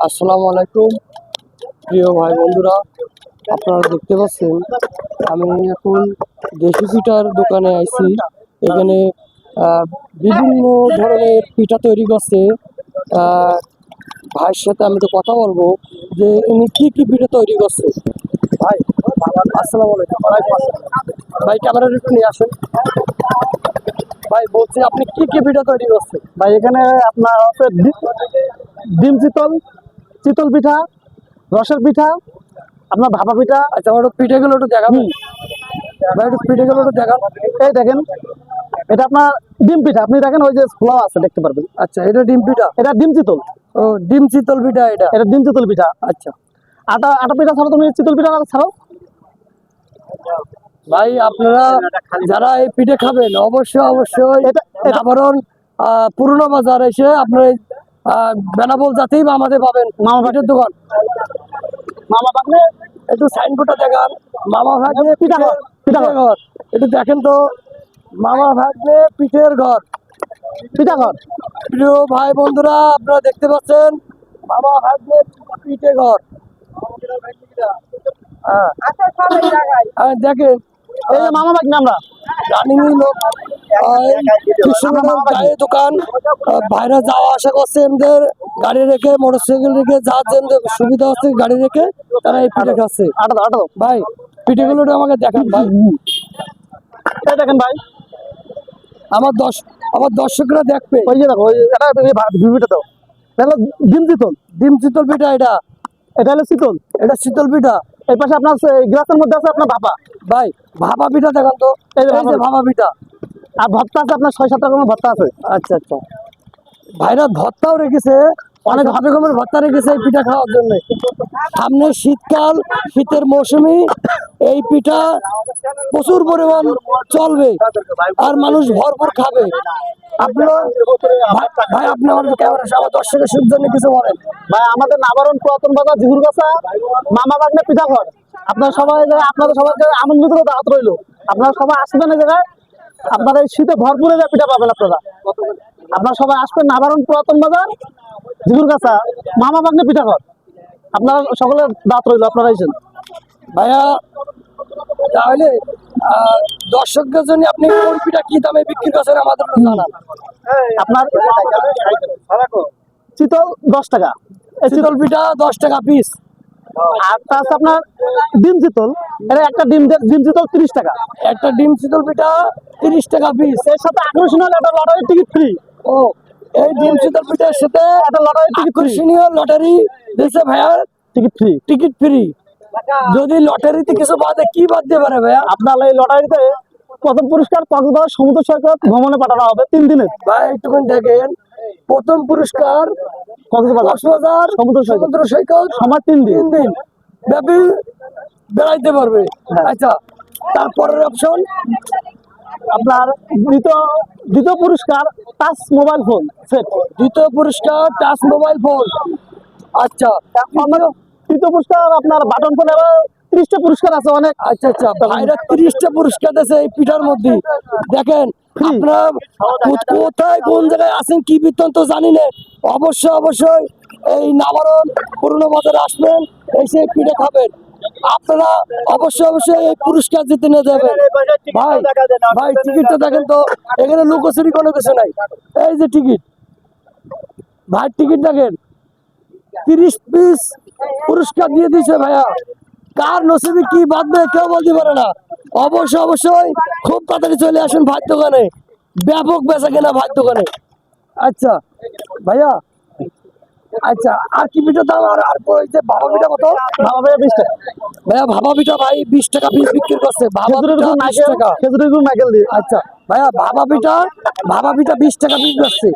আসসালামু আলাইকুম প্রিয় ভাই বন্ধুরা, আপনারা দেখতে পাচ্ছেন আমি এখন দেশি পিঠার দোকানে আইছি। এখানে বিভিন্ন ধরনের পিঠা তৈরি করছে। ভাইয়ের সাথে আমি তো কথা বলবো যে উনি কি কি পিঠা তৈরি করছে। ভাই আসসালামু আলাইকুম। ভাই ক্যামেরাটা একটু নিয়ে আসেন। ভাই বলছি আপনি কি কি পিঠা তৈরি করছেন? ভাই এখানে আপনার হচ্ছে ডিম চিতল, চিতল পিঠা, রসের পিঠা, আপনার ভাপা পিঠা। আচ্ছা আমার পিঠেগুলো একটু দেখাবেন ভাই, একটু পিঠেগুলো একটু দেখান। এই দেখেন, এটা আপনার ডিম পিঠা। আপনি দেখেন ওই যে খোলা আছে, দেখতে পারবেন। আচ্ছা এটা ডিম পিঠা, এটা ডিম চিতল। ও ডিম চিতল পিঠা এটা। এটা ডিম চিতল পিঠা। আচ্ছা আটা আটা পিঠা ছাড়াও তুমি চিতল পিঠা ছাড়াও। ভাই আপনারা যারা এই পিঠে খাবেন অবশ্যই অবশ্যই এটা নাবারণ পুরনো বাজার এসে আপনি বেনাবল জাতেই আমাদের পাবেন। মামা ভাগের দোকান, মামা বাগনে একটু সাইনবোর্ডটা দেখান। মামা ভাগ্নে পিঠা ঘর, পিঠা পিঠের ঘর, ঘর, একটু দেখেন তো। মামা ভাগ্নে পিঠের ঘর, পিঠা ঘর। প্রিয় ভাই বন্ধুরা আপনারা দেখতে পাচ্ছেন মামা ভাগ্নে পিঠে ঘর। দেখেন এই যে মামা বাগনে আমরা রানিং লোক কৃষ্ণনগর গায়ে দোকান। বাইরে যাওয়া আসা করছে এমদের গাড়ি রেখে, মোটরসাইকেল রেখে, যার যেমন সুবিধা হচ্ছে গাড়ি রেখে তারা এই পিঠে খাচ্ছে। আটা আটা ভাই পিঠেগুলো আমাকে দেখান ভাই। এই দেখেন ভাই, আমার দর্শকরা দেখবে। ওই যে দেখো, এটা ভিভিটা দাও। এটা হলো ডিম চিতল। ডিম শীতল পিঠা এটা, এটা হলো চিতল। এটা শীতল পিঠা। এই পাশে আপনার গ্লাসের মধ্যে আছে আপনার ভাপা। ভাই ভাপা পিঠা দেখান তো। এই যে এই যে ভাপা পিঠা। আর ভর্তা আছে আপনার 6-7 রকমের ভর্তা আছে। আচ্ছা আচ্ছা, ভাইরা ভর্তাও রেখেছে, অনেক রকমের ভর্তা রেখেছে এই পিঠা খাওয়ার জন্য। সামনে শীতকাল, শীতের মৌসুমে এই পিঠা প্রচুর পরিমাণ চলবে আর মানুষ ভরপুর খাবে। আপনার ভাই আপনি আমার ক্যামেরা আমার দর্শকের জন্য কিছু বলেন ভাই। আমাদের নাবারণ পুরাতন বাজার জিগুরগাছা মামা বাগনে পিঠা ঘর। আপনারা সবাই আপনাদের সবাইকে আমন্ত্রিত দাওয়াত রইল। আপনারা সবাই আসবেন এই জায়গায়। আপনারা এই শীতে ভরপুরে পিঠা পাবেন। আপনারা সবাই আসবেন নাবারণ পুরাতন বাজার জিগুরগাছা মামা বাগনে পিঠা ঘর। আপনারা সকলে দাওয়াত রইল, আপনারা এসেছেন। ভাইয়া। তাহলে দর্শকদের জন্য আপনি কোন পিঠা কি দামে বিক্রি করছেন আমাদের জানান। আপনার চিতল 10 টাকা, এই শীতল পিঠা 10 টাকা পিস। আর তা আছে আপনার ডিম চিতল। এটা একটা ডিম চিতল 30 টাকা। একটা ডিম শীতল পিঠা 30 টাকা পিস। এর সাথে আকর্ষণীয় একটা লটারি টিকিট ফ্রি। ও এই ডিম শীতল পিঠার সাথে একটা লটারি টিকিট ফ্রি। আকর্ষণীয় লটারি দিয়েছে ভাইয়া, টিকিট ফ্রি। Ticket free. যদি লটারিতে কিছু বাদে কি বাদ দিয়ে পারে ভাইয়া? আপনার এই লটারিতে প্রথম পুরস্কার কক্সবাজার সমুদ্র সৈকত ভ্রমণে পাঠানো হবে 3 দিনের। ভাই একটুখানি দেখেন, প্রথম পুরস্কার কক্সবাজার সমুদ্র সৈকত সময় 3 দিন। 3 দিন ব্যাপী বেড়াইতে পারবে। আচ্ছা তারপরের অপশন আপনার দ্বিতীয় পুরস্কার টাচ মোবাইল ফোন সেট। দ্বিতীয় পুরস্কার টাচ মোবাইল ফোন। আচ্ছা তৃতীয় পুরস্কার আপনার বাটন ফোন। এবার 30টা পুরস্কার আছে অনেক। আচ্ছা আচ্ছা, ভাইরা 30টা পুরস্কার দিয়েছে এই পিঠার মধ্যে। দেখেন আপনারা কোথায় কোন জায়গায় আছেন কি বৃত্তান্ত জানি না, অবশ্যই অবশ্যই এই নাবারণ পুরনো বাজারে আসবেন, এসে পিঠা খাবেন। আপনারা অবশ্যই অবশ্যই এই পুরস্কার জিতে নিয়ে যাবেন। ভাই ভাই টিকিটটা দেখেন তো, এখানে লুকোচুরি কোনো কিছু নাই। এই যে টিকিট, ভাই টিকিট দেখেন 30 পিস পুরস্কার দিয়ে দিয়েছে ভাইয়া। কার নসিবে কি বাঁধবে কেউ বলতে পারে না। অবশ্যই অবশ্যই খুব তাড়াতাড়ি চলে আসুন ভাত দোকানে, ব্যাপক বেচা কেনা ভাত দোকানে। আচ্ছা ভাইয়া, আচ্ছা আর কি পিঠা দাম? আর ওই যে ভাপা পিঠা কত? ভাপা পিঠা 20 টাকা ভাইয়া। ভাপা পিঠা ভাই 20 টাকা পিস বিক্রি করছে। ভাপা পিঠা 20 টাকা। খেজুরের গুড় নারকেল দিয়ে। আচ্ছা ভাইয়া ভাপা পিঠা 20 টাকা পিস যাচ্ছে।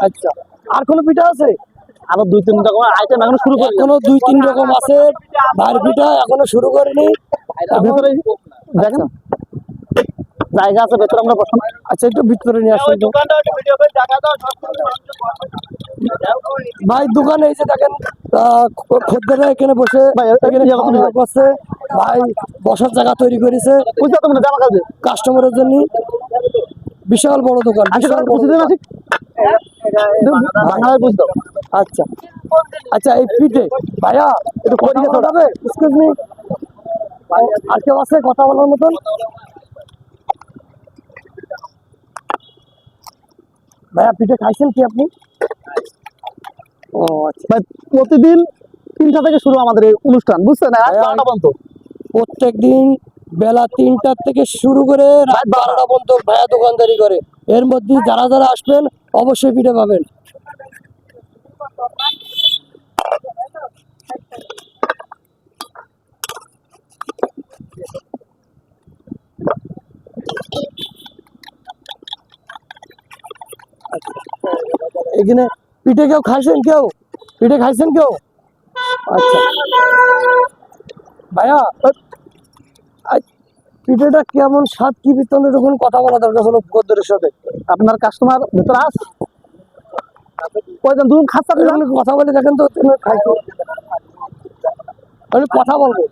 আচ্ছা আর কোনো পিঠা আছে? আরো 2-3 রকম আইটেম এখনো শুরু করিনি। এখনো 2-3 রকম আছে ভাইয়ের পিঠা, এখনো শুরু করিনি। ভেতরে দেখেন জায়গা আছে, ভেতরে আমরা বসান। আচ্ছা একটু ভিতরে নিয়ে আসুন তো। ভাই দোকানে এসে দেখেন খদ্দেররা এখানে বসে এখানে খাওয়া দাওয়া করছে। ভাই বসার জায়গা তৈরি করেছে বুঝতে পারবেন না জামা কাজে কাস্টমারের জন্য। বিশাল বড় দোকান, বিশাল বড় দোকান। বাংলায় বুঝতো। আচ্ছা আচ্ছা, এই পিঠে ভাইয়া একটু কথা বলা যাবে? এক্সকিউজ মি, আর কেউ আছে কথা বলার মতন? ভাইয়া পিঠে খাইছেন কি আপনি? ও আচ্ছা, ভাই, প্রতিদিন 3টা থেকে শুরু আমাদের এই অনুষ্ঠান, বুঝছেন? রাত ভাইয়া, 12টা পর্যন্ত। প্রত্যেক দিন বেলা 3টা থেকে শুরু করে রাত 12টা পর্যন্ত ভাইয়া দোকানদারি করে। এর মধ্যে যারা যারা আসবেন অবশ্যই পিঠে পাবেন। এখানে পিঠে কেউ খাইছেন? কেউ পিঠে খাইছেন কেউ? আচ্ছা ভাইয়া, পিঠেটা কেমন স্বাদ, কি বৃত্তান্ত, যখন কথা বলা দরকার হলো গদ্দের সাথে। আপনার কাস্টমার ভিতরে আস কয়জন দুজন খাচ্ছেন? যখন কথা বলে দেখেন তো, তুমি খাইছো, আমি কথা বলবো।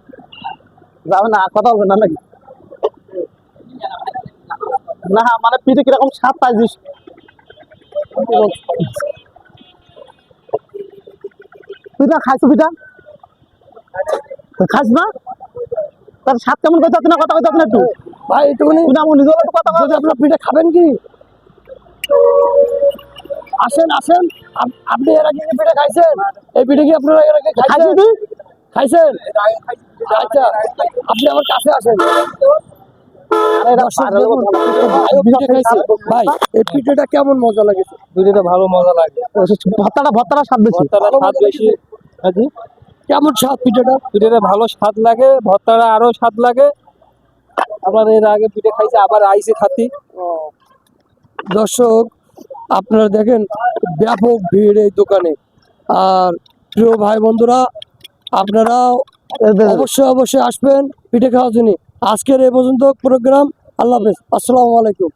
যাবে না, কথা বলবেন না নাকি? না মানে পিঠে কিরকম স্বাদ পাই দিস? পিঠা খাইছো? পিঠা খাইছ না? তার স্বাদ কেমন করতে না, কথা কইতে না একটু? ভাই একটুখানি, পিঠা আমার নিজের একটু কথা যদি আপনার পিঠে খাবেন কি, আসেন আসেন। আপনি এর আগে কি পিঠে খাইছেন? এই পিঠে কি আপনারা এর আগে খাইছেন? খাইছো তুই? খাইছেন? আচ্ছা, আপনি আমার কাছে আসেন। আরে এরা দর্শক পাগল দেখুন, কথা বলে। ভাইও পিঠে খাইছে। ভাই এই পিঠেটা কেমন মজা লাগেছে? পিঠেটা ভালো মজা লাগে, ভর্তাটা স্বাদ বেশি। ভর্তাটা স্বাদ বেশি। কেমন স্বাদ পিঠেটা? পিঠেটা ভালো স্বাদ লাগে, ভর্তাটা আরো স্বাদ লাগে। আবার এর আগে পিঠে খাইছে, আবার আইসে খাতি। দর্শক আপনারা দেখেন ব্যাপক ভিড় এই দোকানে। আর প্রিয় ভাই বন্ধুরা, আপনারা অবশ্যই অবশ্যই আসবেন পিঠে খাওয়ার জন্য। আজকের এই পর্যন্ত প্রোগ্রাম। আল্লাহ হাফেজ, আসসালামু আলাইকুম।